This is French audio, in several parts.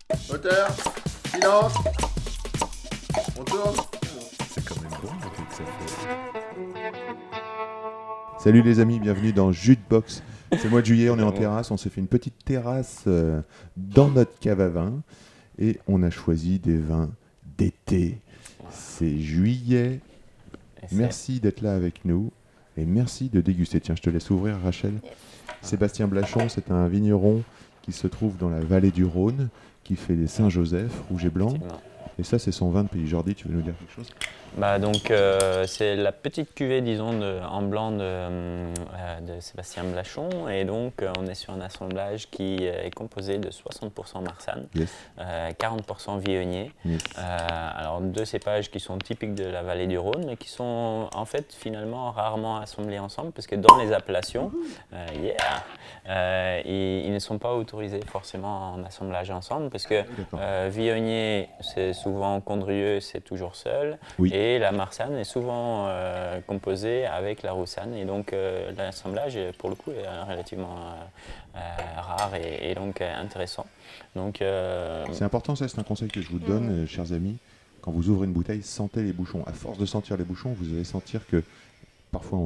Moteur, silence, on tourne. C'est quand même bon le truc que ça fait. Salut les amis, bienvenue dans Jukebox. C'est le mois de juillet, on est en terrasse, on s'est fait une petite terrasse dans notre cave à vin et on a choisi des vins d'été. C'est juillet. Merci d'être là avec nous et merci de déguster. Tiens, je te laisse ouvrir, Rachel. Yes. Sébastien Blachon, c'est un vigneron qui se trouve dans la vallée du Rhône, qui fait des Saint-Joseph, rouge et blanc. Et ça, c'est son vin de pays. Jordi, tu veux nous dire quelque chose ? C'est la petite cuvée, disons, en blanc de Sébastien Blachon. Et donc, on est sur un assemblage qui est composé de 60% Marsanne, Yes. 40% Viognier. Yes. Alors, deux cépages qui sont typiques de la vallée du Rhône, mais qui sont en fait finalement rarement assemblés ensemble, parce que dans les appellations, ils ne sont pas autorisés forcément en assemblage ensemble, parce que D'accord. Viognier, c'est souvent Condrieu, c'est toujours seul. Oui. Et la Marsanne est souvent composée avec la Roussanne. Et donc l'assemblage, pour le coup, est relativement rare et donc intéressant. Donc, C'est important, ça, c'est un conseil que je vous donne, chers amis. Quand vous ouvrez une bouteille, sentez les bouchons. À force de sentir les bouchons, vous allez sentir que parfois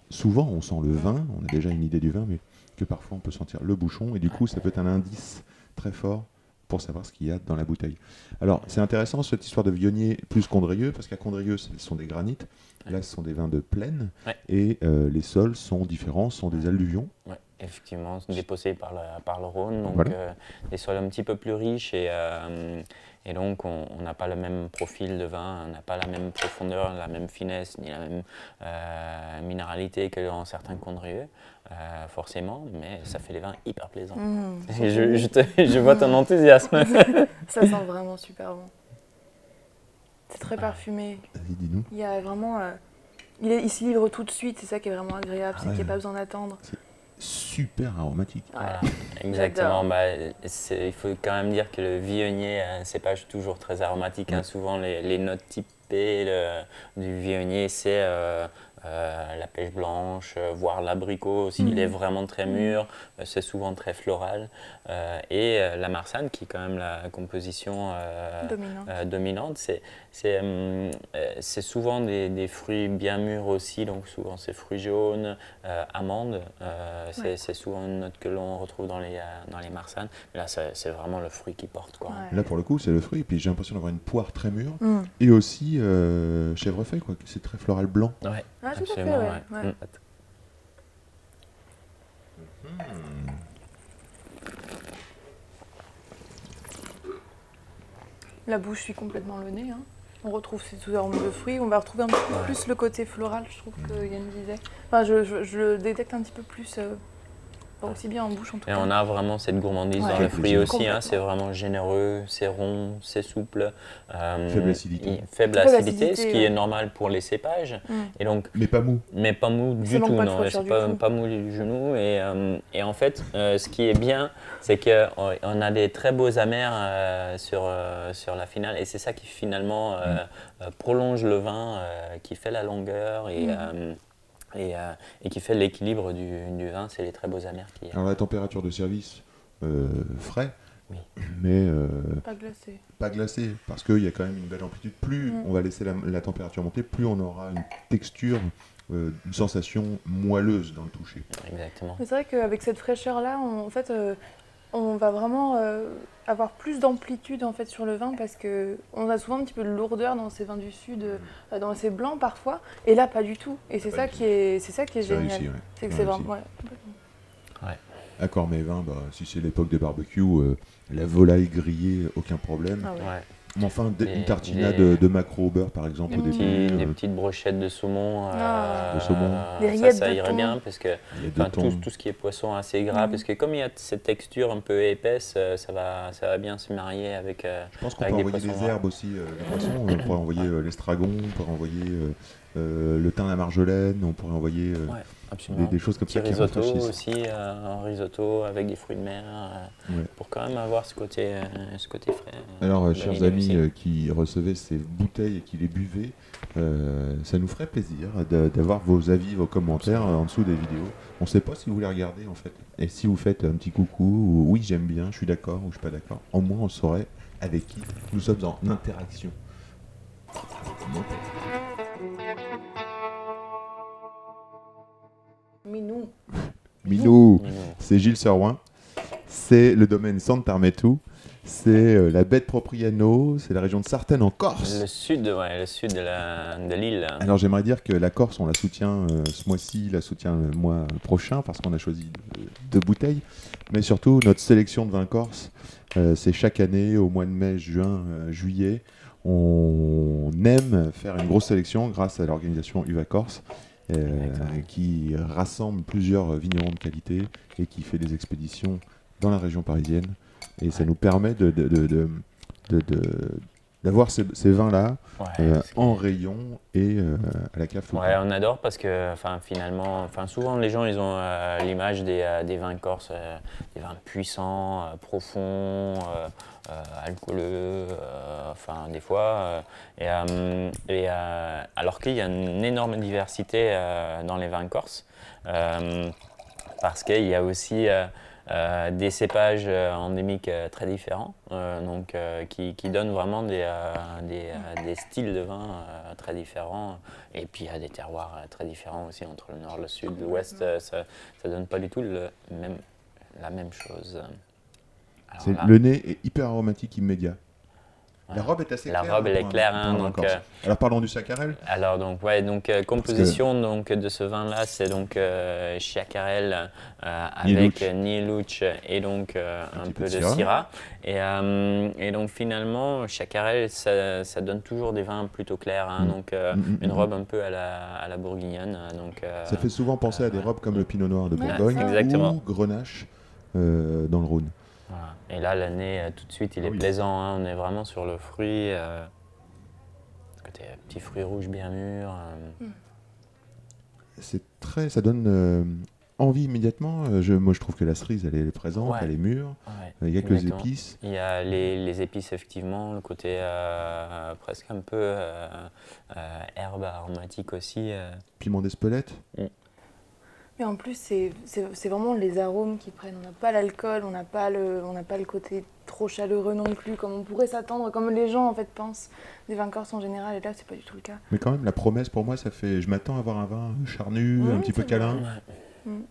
souvent on sent le vin, on a déjà une idée du vin, mais que parfois on peut sentir le bouchon. Et du coup, ça peut être un indice très fort pour savoir ce qu'il y a dans la bouteille. Alors, c'est intéressant cette histoire de Viognier plus Condrieu, parce qu'à Condrieu, ce sont des granites. Là, ce sont des vins de plaine. Ouais. Et les sols sont différents, ce sont des alluvions. ouais, effectivement, déposés par le Rhône. Donc Voilà. des sols un petit peu plus riches. Et donc, on n'a pas le même profil de vin, on n'a pas la même profondeur, la même finesse, ni la même minéralité que dans certains Condrieu, forcément, mais ça fait des vins hyper plaisants. Et je vois ton enthousiasme. Ça sent vraiment super bon. C'est très parfumé. Vas-y, dis-nous. Il y a vraiment... il s'y livre tout de suite, c'est ça qui est vraiment agréable, c'est qu'il n'y a ouais. pas besoin d'attendre. Super aromatique. Voilà, exactement. J'adore. Il faut quand même dire que le Viognier est un cépage toujours très aromatique. Hein. Souvent, les notes typées du Viognier, c'est la pêche blanche, voire l'abricot. S'il est vraiment très mûr, c'est souvent très floral. La Marsanne, qui est quand même la composition dominante, c'est souvent des fruits bien mûrs aussi. Donc souvent, c'est fruits jaunes, amandes. C'est souvent une note que l'on retrouve dans les Marsannes. Mais là, c'est vraiment le fruit qui porte, quoi. Ouais. Là, pour le coup, c'est le fruit. Et puis, j'ai l'impression d'avoir une poire très mûre. Et aussi chèvrefeuille, quoi. C'est très floral blanc. Ouais, Ah, tout à fait, absolument, ouais. ouais. Ouais. La bouche suit complètement le nez. Hein. On retrouve ces sous arômes de fruits. On va retrouver un petit peu plus le côté floral, je trouve que Yann disait. Enfin, je le détecte un petit peu plus, pas aussi bien en bouche en tout Et cas. on a vraiment cette gourmandise Ouais. dans le fruit Plaisir. aussi, hein, Complètement. c'est vraiment généreux, c'est rond, c'est souple. Faible acidité. Faible Faible acidité, acidité, ce qui ouais. est normal pour les cépages. Et donc, Mais pas mou. mais pas mou du Ça manque tout, pas de non, fraîcheur c'est du pas, tout. pas mou du genou. Et en fait, ce qui est bien, c'est qu'on a des très beaux amers sur la finale. Et c'est ça qui finalement prolonge le vin, qui fait la longueur et qui fait l'équilibre du vin. C'est les très beaux amers qui... Alors, la température de service, frais, Oui. mais Pas glacé. pas glacé, parce qu'il y a quand même une belle amplitude. Plus on va laisser la température monter, plus on aura une texture, une sensation moelleuse dans le toucher. Exactement. Mais c'est vrai qu'avec cette fraîcheur-là, on va vraiment avoir plus d'amplitude en fait sur le vin parce que on a souvent un petit peu de lourdeur dans ces vins du sud, dans ces blancs parfois, et là pas du tout. Et c'est ça qui est génial. réussi, ouais. C'est que C'est c'est réussi. vraiment complètement. Accord mes vins, si c'est l'époque des barbecues, la volaille grillée, aucun problème. Ah ouais. Ouais. Mais enfin, une Des- tartinade des- de maquereau au beurre, par exemple, au début. Des petites brochettes de saumon. De saumon. Des rillettes ça de irait thon. bien parce que Il y a enfin, deux tons. tout ce qui est poisson assez gras, parce que comme il y a cette texture un peu épaisse, ça va bien se marier avec. Je pense qu'on avec peut des envoyer poissons des gras. herbes aussi, de poisson. On pourrait envoyer l'estragon, on pourrait envoyer le thym à la marjolaine, on pourrait envoyer Ouais, absolument. des choses comme Petit ça qui risotto rafraîchissent. aussi, un risotto avec des fruits de mer, Ouais. pour quand même avoir ce côté frais. Alors, bonne chers idée amis aussi. qui recevaient ces bouteilles et qui les buvaient, ça nous ferait plaisir d'avoir vos avis, vos commentaires en dessous des vidéos. On ne sait pas si vous les regardez en fait. Et si vous faites un petit coucou, ou oui j'aime bien, je suis d'accord ou je suis pas d'accord, au moins on saurait avec qui nous sommes en interaction. Minou. Minou, Minou. c'est Gilles Serroin, c'est le domaine Santarmetu, c'est la baie de Propriano, c'est la région de Sartène en Corse. Le sud de l'île. Alors j'aimerais dire que la Corse, on la soutient ce mois-ci, la soutient le mois prochain parce qu'on a choisi deux bouteilles. Mais surtout, notre sélection de vins corse, c'est chaque année au mois de mai, juin, juillet. On aime faire une grosse sélection grâce à l'organisation UVA Corse qui rassemble plusieurs vignerons de qualité et qui fait des expéditions dans la région parisienne. Et ça nous permet d'avoir ces vins-là Ouais, en rayon et à la cave tout le ouais, temps. on adore parce que finalement, souvent les gens ils ont l'image des vins corses, des vins puissants, profonds, alcooleux, des fois. Alors qu'il y a une énorme diversité dans les vins corses, parce qu'il y a aussi des cépages endémiques très différents, qui donnent vraiment des styles de vin très différents. Et puis il y a des terroirs très différents aussi entre le nord, le sud, l'ouest. Ça donne pas du tout la même chose. Alors là, Le nez est hyper aromatique immédiat. La Ouais. robe est assez La claire. robe, elle est claire, pour hein, un vin donc, corse. Alors parlons du Chacarel. Alors composition de ce vin-là, c'est Chiacarel avec Nieluch et donc un peu de Syrah. Et donc finalement, Chiacarel, ça donne toujours des vins plutôt clairs, hein, une robe un peu à la bourguignonne. Ça fait souvent penser à des robes comme le Pinot Noir de Ouais, Bourgogne exactement. ou Grenache dans le Rhône. Voilà. Et là, le nez, tout de suite, il est Oui. plaisant, hein, on est vraiment sur le fruit, côté petit fruit rouge bien mûr. Ça donne envie immédiatement. Moi, je trouve que la cerise, elle est présente, Ouais. elle est mûre. Ouais, Il y a quelques exactement. épices. Il y a les épices, effectivement, le côté presque un peu herbe aromatique aussi. Piment d'Espelette. Mais en plus, c'est vraiment les arômes qui prennent. On n'a pas l'alcool, on n'a pas le côté trop chaleureux non plus, comme on pourrait s'attendre, comme les gens en fait pensent des vins corses en général. Et là, c'est pas du tout le cas. Mais quand même, la promesse, pour moi, ça fait... Je m'attends à avoir un vin charnu, un petit peu c'est câlin. Ouais. Mm.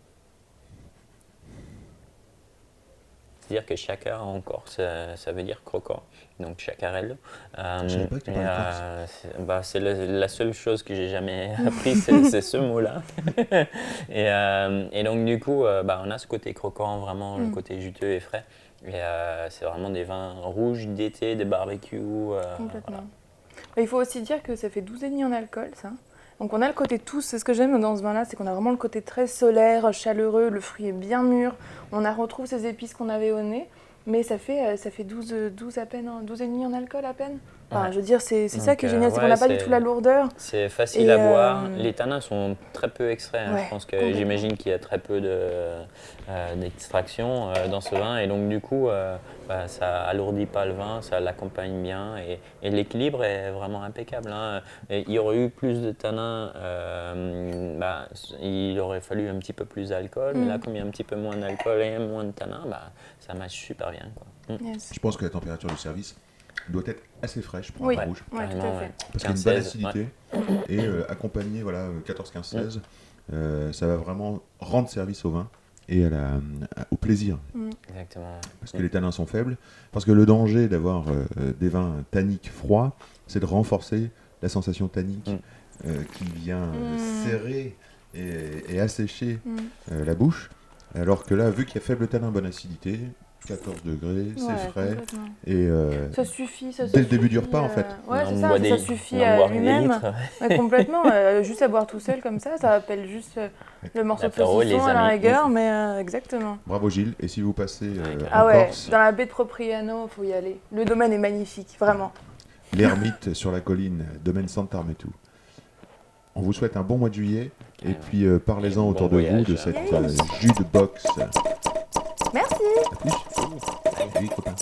C'est-à-dire que Chiacara en Corse, ça veut dire croquant, donc Chiacarel. Je savais pas que tu parlais corse. C'est la seule chose que j'ai jamais appris, c'est ce mot-là. Et donc du coup, on a ce côté croquant, vraiment le côté juteux et frais. Et c'est vraiment des vins rouges d'été, des barbecues. Complètement. Mais il faut aussi dire que ça fait 12,5 en alcool, ça. Donc on a le côté tout, c'est ce que j'aime dans ce vin-là, c'est qu'on a vraiment le côté très solaire, chaleureux, le fruit est bien mûr, retrouve ces épices qu'on avait au nez, mais ça fait 12 à peine, 12,5 en alcool à peine. Enfin, Ouais. je veux dire, c'est ça Donc, qui est génial, c'est qu'on ouais, n'a pas du c'est- tout la lourdeur. C'est facile Et, à boire. Les tanins sont très peu extraits, hein. Ouais, Je pense que complètement. j'imagine qu'il y a très peu d'extraction dans ce vin. Et donc du coup, ça alourdit pas le vin, ça l'accompagne bien. Et l'équilibre est vraiment impeccable, hein. Et il y aurait eu plus de tanins, il aurait fallu un petit peu plus d'alcool. Mais là, comme il y a un petit peu moins d'alcool et moins de tanins, ça marche super bien, quoi. Yes. Je pense que la température du service doit être assez fraîche pour Oui, un vin rouge. ouais, tout à Carrément, fait. ouais. Parce qu'il y a une bonne 15-16, acidité. Et accompagné, 14-15-16, ça va vraiment rendre service au vin et au plaisir. Exactement. Parce que les tanins sont faibles. Parce que le danger d'avoir des vins tanniques froids, c'est de renforcer la sensation tannique qui vient serrer et assécher la bouche. Alors que là, vu qu'il y a faible tanin, bonne acidité, 14 degrés, c'est Ouais, frais. complètement. Et Ça suffit, ça dès le suffit, début du repas, en fait. Ouais, On c'est boit ça, des- ça suffit on à boit des lui-même. litres. Ouais, complètement, juste à boire tout seul comme ça rappelle juste le morceau de L'apéro, les saucisson à la amis. rigueur, mais exactement. bravo Gilles. Et si vous passez Ah en ouais, Corse, dans la baie de Propriano, il faut y aller. Le domaine est magnifique, vraiment. l'ermite sur la colline, domaine Santarmetu. On vous souhaite un bon mois de juillet. Et puis parlez-en bon autour de vous voyage. de cette jus de box. Merci. À plus. Salut, copains.